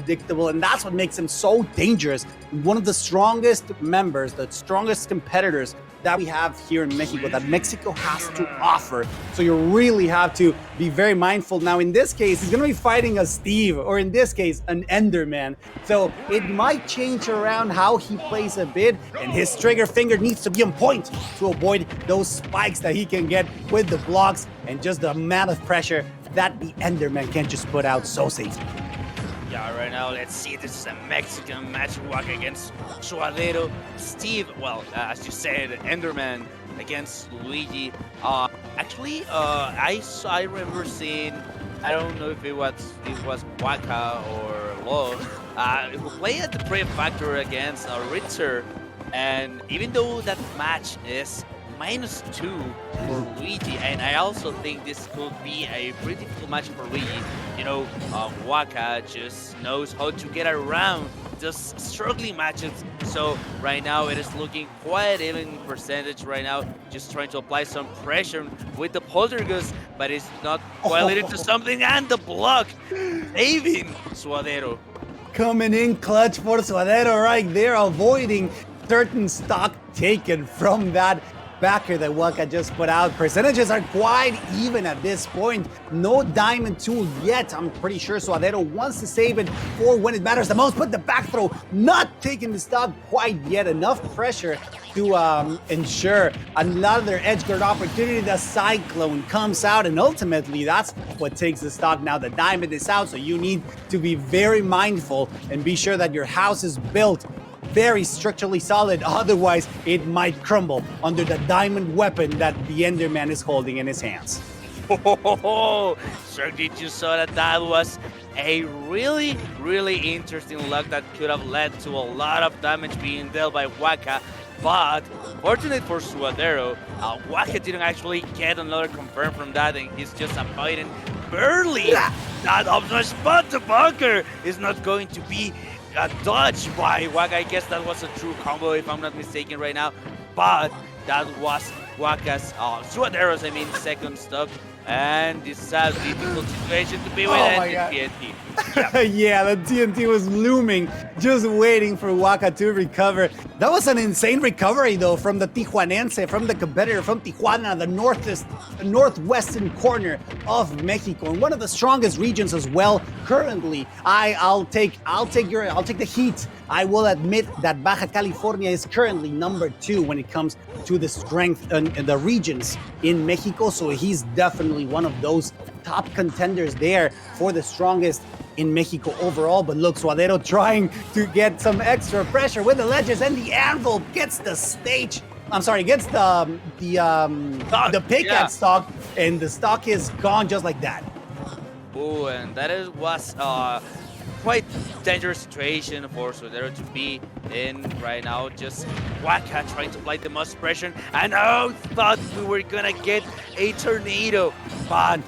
unpredictable, and that's what makes him so dangerous. One of the strongest members, the strongest competitors that we have here in Mexico, that Mexico has to offer. So you really have to be very mindful. Now, in this case, he's going to be fighting a Steve, or in this case, an Enderman. So it might change around how he plays a bit, and his trigger finger needs to be on point to avoid those spikes that he can get with the blocks and just the amount of pressure that the Enderman can just put out so safely. Yeah, right now, let's see. This is a Mexican match, Waka against Suadero. Steve, well, as you said, Enderman against Luigi. I remember seeing, I don't know if it was Waka or Lo, who played at the Prey Factor against Ritzer. And even though that match is -2 for Luigi, and I also think this could be a pretty difficult match for Luigi. You know, Waka just knows how to get around those struggling matches. So right now it is looking quite even percentage right now, just trying to apply some pressure with the Poltergeist, but it's not quite leading to something, and the block saving Suadero. Coming in clutch for Suadero right there, avoiding certain stock taken from that backer that Waka just put out. Percentages are quite even at this point. No diamond tool yet. I'm pretty sure Suadero wants to save it for when it matters the most, but the back throw not taking the stock quite yet. Enough pressure to ensure another edge guard opportunity. The Cyclone comes out, and ultimately that's what takes the stock. Now the diamond is out, so you need to be very mindful and be sure that your house is built very structurally solid, otherwise it might crumble under the diamond weapon that the Enderman is holding in his hands. Sir, did you saw that was a really, really interesting luck that could have led to a lot of damage being dealt by Waka. But fortunate for Suadero, Waka didn't actually get another confirm from that, and he's just avoiding barely that up smash, but the bunker is not going to be a dodge by Waka. I guess that was a true combo if I'm not mistaken right now. But that was Waka's, Suadero's, second stock. And this is a difficult situation to be with TNT. Yep. Yeah, the TNT was looming, just waiting for Waka to recover. That was an insane recovery, though, from the Tijuanense, from the competitor from Tijuana, the northwestern corner of Mexico, and one of the strongest regions as well. Currently, I'll take the heat. I will admit that Baja California is currently number 2 when it comes to the strength in the regions in Mexico. So he's definitely one of those top contenders there for the strongest in Mexico overall. But look, Suadero trying to get some extra pressure with the ledges, and the anvil gets the stage. Gets the pickaxe stock, and the stock is gone just like that. Oh, and that was quite dangerous situation for Suadero to be in right now. Just Waka trying to apply the most pressure, and I thought we were gonna get a tornado, but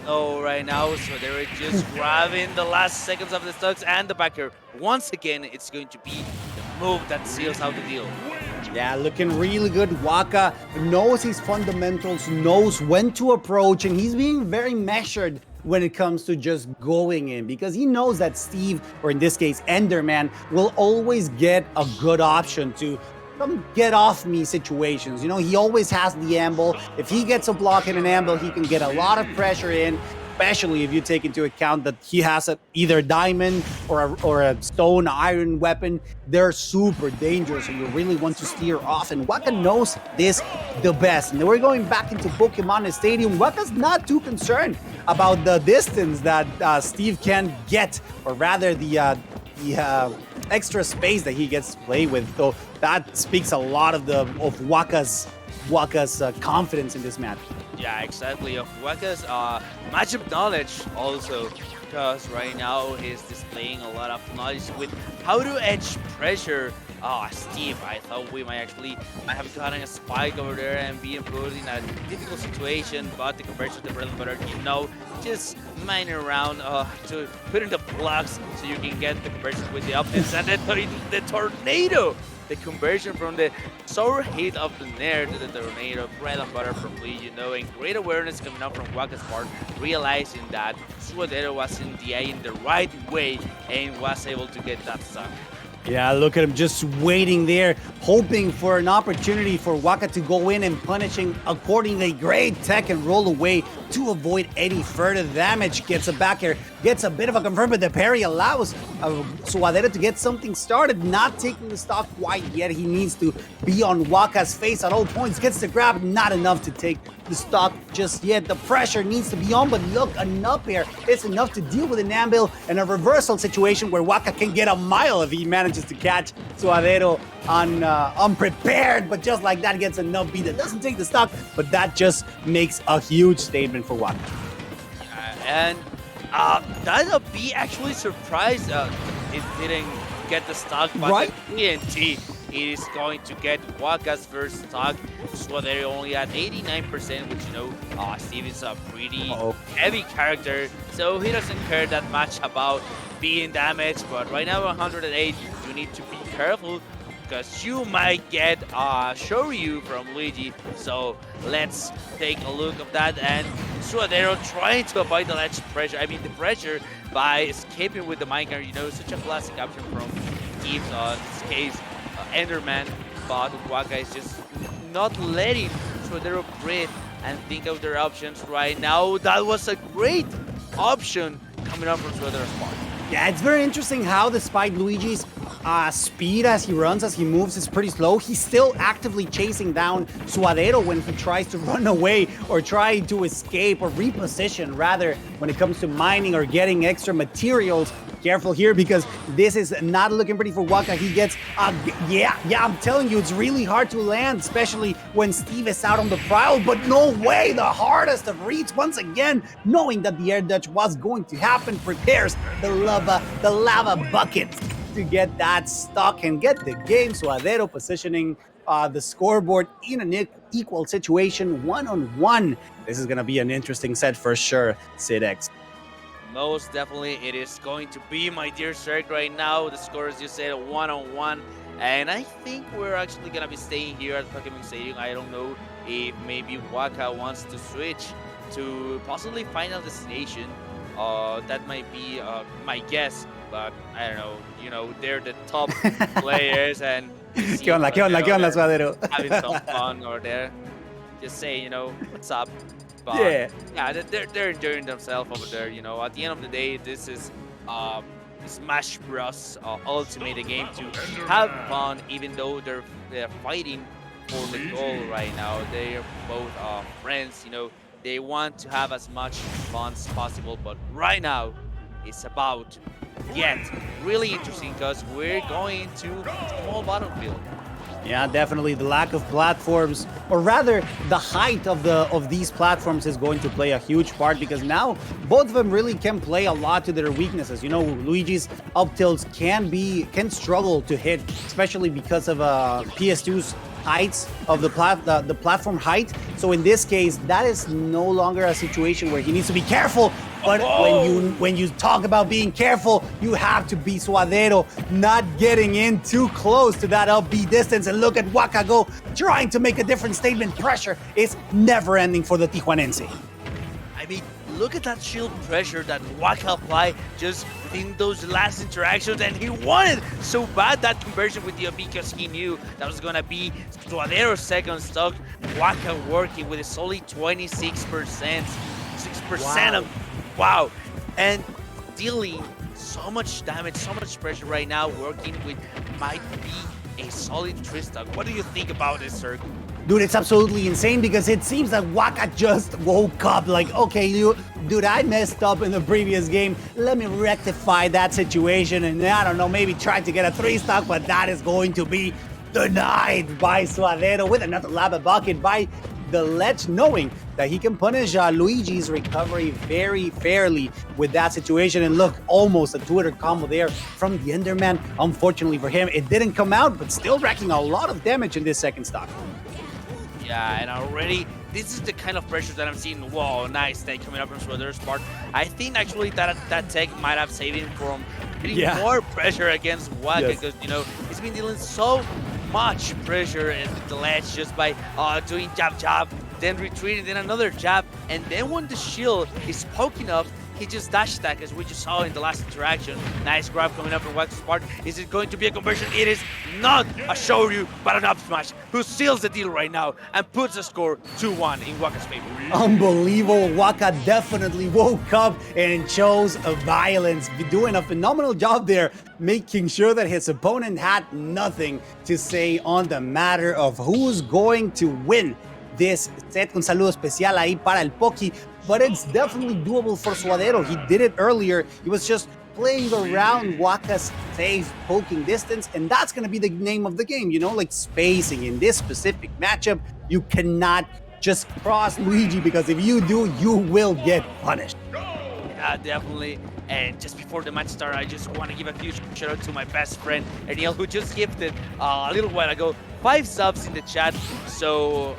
no, right now Suadero just grabbing the last seconds of the stocks, and the backer once again, it's going to be the move that seals out the deal. Yeah, looking really good. Waka knows his fundamentals, knows when to approach, and he's being very measured when it comes to just going in, because he knows that Steve, or in this case Enderman, will always get a good option to some get off me situations. You know, he always has the amble. If he gets a block in an amble, he can get a lot of pressure in, especially if you take into account that he has either diamond or a stone iron weapon. They're super dangerous, so you really want to steer off, and Waka knows this the best. And we're going back into Pokemon Stadium. Waka's not too concerned about the distance that Steve can get, or rather the extra space that he gets to play with. So that speaks a lot of Waka's confidence in this match. Yeah, exactly. Of Waka's matchup knowledge also, because right now he's displaying a lot of knowledge with how to edge pressure. Steve, I thought we might have gotten a spike over there and being put in a difficult situation, but the conversion to the bread and butter, just mining around to put in the blocks so you can get the conversion with the options, and then the tornado the conversion from the sour hit of the Nair to the tornado, bread and butter from Luigi, and great awareness coming up from Waka's part, realizing that Suadero was in the A in the right way and was able to get that stock. Yeah, look at him just waiting there, hoping for an opportunity for Waka to go in and punishing accordingly. Great tech and roll away to avoid any further damage. Gets a back air, gets a bit of a confirm, but the parry allows Suadero to get something started. Not taking the stock quite yet. He needs to be on Waka's face at all points. Gets the grab, not enough to take the stock just yet. The pressure needs to be on, but look, an up air is enough to deal with an anvil and a reversal situation where Waka can get a mile if he manages to catch Suadero unprepared, but just like that gets enough beat that doesn't take the stock, but that just makes a huge statement for Waka. And that up B actually surprised it didn't get the stock, but right? the TNT is going to get Waka's first stock. Suadero only at 89%, which Steve is a pretty heavy character, so he doesn't care that much about being damaged. But right now 108, you need to be careful because you might get Shoryu from Luigi. So let's take a look at that. And Suadero trying to avoid the ledge pressure. I mean the pressure by escaping with the minecart. Such a classic option from Steve. In this case, Enderman, but Waka is just not letting Suadero breathe and think of their options right now. That was a great option coming up from Suadero's part. Yeah, it's very interesting how despite Luigi's speed as he runs, as he moves, is pretty slow. He's still actively chasing down Suadero when he tries to run away or try to escape or reposition, rather, when it comes to mining or getting extra materials. Careful here because this is not looking pretty for Waka. He gets, yeah, I'm telling you, it's really hard to land, especially when Steve is out on the prowl, but no way, the hardest of reads once again, knowing that the air dodge was going to happen, prepares the lava bucket to get that stock and get the game. Suadero positioning the scoreboard in an equal situation, 1-on-1. This is going to be an interesting set for sure, SidX. Most definitely, it is going to be, my dear Cirque, right now. The score, as you said, 1-on-1. And I think we're actually going to be staying here at Pokemon Stadium. I don't know if maybe Waka wants to switch to possibly Final Destination. That might be my guess, but I don't know. They're the top players, and ¿Qué onda, Suadero? having some fun over there. Just say, what's up. But yeah, they're enjoying themselves over there. At the end of the day, this is Smash Bros. Ultimate, a game to have fun, even though they're fighting for the goal right now. They are both friends. They want to have as much fun as possible. But right now, it's about to get really interesting because we're going to a small battlefield. Yeah, definitely the lack of platforms, or rather the height of these platforms is going to play a huge part, because now both of them really can play a lot to their weaknesses. Luigi's up tilts can struggle to hit, especially because of PS2's heights of the platform height. So in this case, that is no longer a situation where he needs to be careful. But when you talk about being careful, you have to be Suadero, not getting in too close to that up B distance. And look at Waka go, trying to make a different statement. Pressure is never ending for the Tijuanense. I mean, look at that shield pressure that Waka applied just in those last interactions, and he wanted so bad that conversion with the up because he knew that was gonna be Suadero's second stock. Waka working with a solid 26%, 6% of. Wow, and dealing so much damage, so much pressure right now, working with might be a solid Tristan. What do you think about this, sir? Dude, it's absolutely insane because it seems that Waka just woke up like, okay, dude, I messed up in the previous game. Let me rectify that situation and I don't know, maybe try to get a 3-stock, but that is going to be denied by Suadero with another lava bucket by the ledge, knowing that he can punish Luigi's recovery very fairly with that situation. And look, almost a Twitter combo there from the Enderman. Unfortunately for him, it didn't come out, but still racking a lot of damage in this second stock. Yeah, and already, this is the kind of pressure that I'm seeing. Whoa, nice tech coming up from Suadero's part. I think actually that tech might have saved him from getting more pressure against Waka, because, he's been dealing so much pressure at the ledge just by doing jab, then retreating, then another jab, and then when the shield is poking up, he just dash attack, as we just saw in the last interaction. Nice grab coming up from Waka's part. Is it going to be a conversion? It is not a Shoryu, but an up smash, who seals the deal right now and puts the score 2-1 in Waka's favor. Unbelievable. Waka definitely woke up and chose violence, doing a phenomenal job there, making sure that his opponent had nothing to say on the matter of who's going to win this set. Un saludo especial ahí para el Poki, but it's definitely doable for Suadero. He did it earlier. He was just playing around Waka's safe poking distance, and that's going to be the name of the game, you know, like spacing. In this specific matchup, you cannot just cross Luigi, because if you do, you will get punished. Yeah, definitely. And just before the match started, I just want to give a huge shout out to my best friend, Ariel, who just gifted a little while ago 5 subs in the chat. So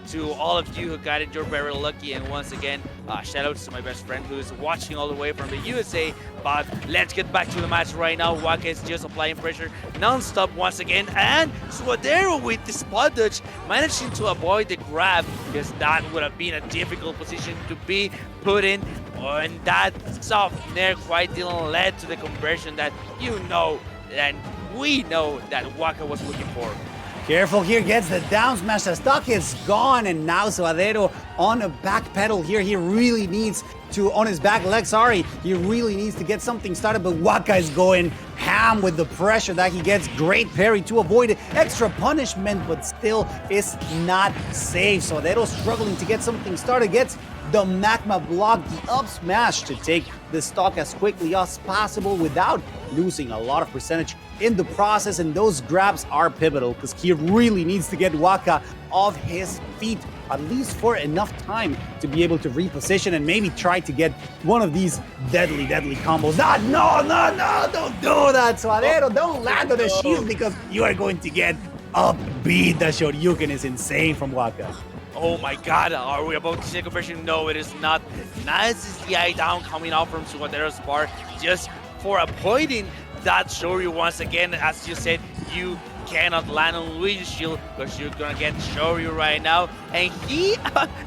to all of you who got it, you're very lucky. And once again, shout outs to my best friend who is watching all the way from the USA. But let's get back to the match right now. Waka is just applying pressure non-stop once again, and Suadero with the spot dodge managing to avoid the grab, because that would have been a difficult position to be put in. And that soft nair quite didn't lead to the conversion that you know and we know that Waka was looking for. Careful here, gets the down smash. The stock is gone, and now Suadero on a back pedal here. He really needs to, on his back leg, sorry. He really needs to get something started, but Waka is going ham with the pressure that he gets. Great parry to avoid it. Extra punishment, but still is not safe. Suadero struggling to get something started. Gets the magma block, the up smash to take the stock as quickly as possible without losing a lot of percentage in the process. And those grabs are pivotal, because he really needs to get Waka off his feet, at least for enough time to be able to reposition and maybe try to get one of these deadly combos. No, don't do that, Suadero. Don't land on the shield, because you are going to get upbeat. The Shoryuken is insane from Waka. Oh my god, are we about to see a conversion? No, it is not. Nice is the eye down coming out from Suadero's part, just for avoiding that Shoryu once again. As you said, you cannot land on Luigi's shield, because you're gonna get Shoryu right now. And he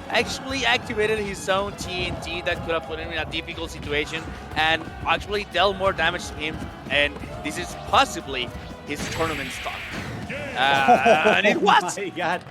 actually activated his own TNT that could have put him in a difficult situation and actually dealt more damage to him. And this is possibly his tournament stock. And it was. Oh my god.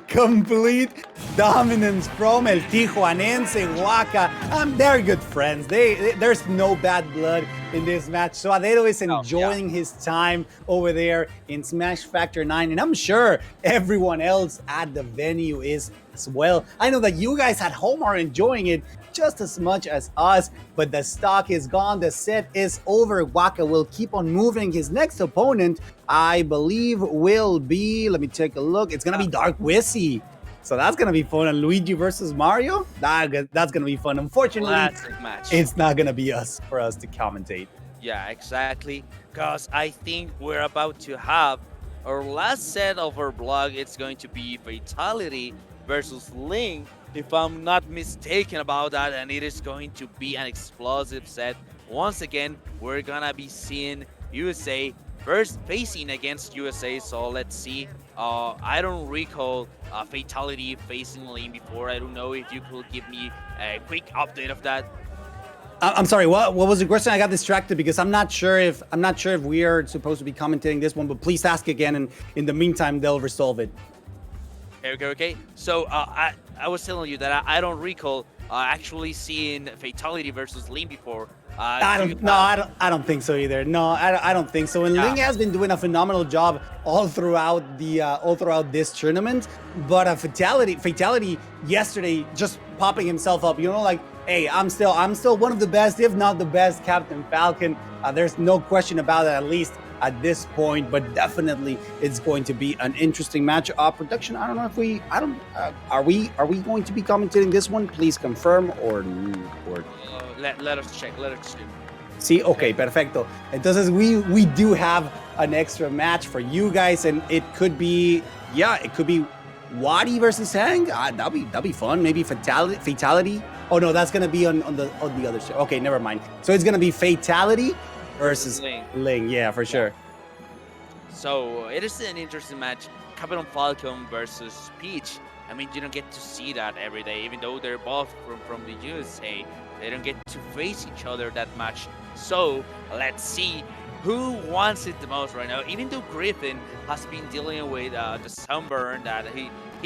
Complete dominance from El Tijuanense Waka. They're good friends. There's no bad blood in this match. Suadero is enjoying his time over there in Smash Factor 9, and I'm sure everyone else at the venue is as well. I know that you guys at home are enjoying it just as much as us, but the stock is gone. The set is over. Waka will keep on moving. His next opponent, I believe, will be, let me take a look. It's going to be Dark Wizzy. So that's going to be fun. And Luigi versus Mario, that's going to be fun. Unfortunately, match. It's not going to be for us to commentate. Yeah, exactly. Because I think we're about to have our last set of our blog. It's going to be Fatality versus Ling, if I'm not mistaken about that, and it is going to be an explosive set. Once again, we're gonna be seeing USA first facing against USA, so let's see. I don't recall Fatality facing Lane before. I don't know if you could give me a quick update of that. I'm sorry, what was the question? I got distracted because I'm not sure if we are supposed to be commentating this one, but please ask again, and in the meantime they'll resolve it. Okay. So I was telling you that I don't recall actually seeing Fatality versus Lin before. I don't think so either. No, I don't think so. And Ling has been doing a phenomenal job all throughout this tournament. But a fatality yesterday, just popping himself up. You know, like, hey, I'm still one of the best, if not the best, Captain Falcon. There's no question about it, at least at this point. But definitely, it's going to be an interesting match. Production, I don't know if are we going to be commentating this one? Please confirm or. Let us check. Sí, okay, perfecto. Entonces we do have an extra match for you guys, and it could be Wadi versus Hang. That'll be fun. Maybe fatality. Oh no, that's gonna be on the other show. Okay, never mind. So it's gonna be Fatality versus Ling. Yeah, for sure. So it is an interesting match. Captain Falcon versus Peach. I mean, you don't get to see that every day, even though they're both from the USA. They don't get to face each other that much. So let's see who wants it the most right now. Even though Griffin has been dealing with the sunburn that he has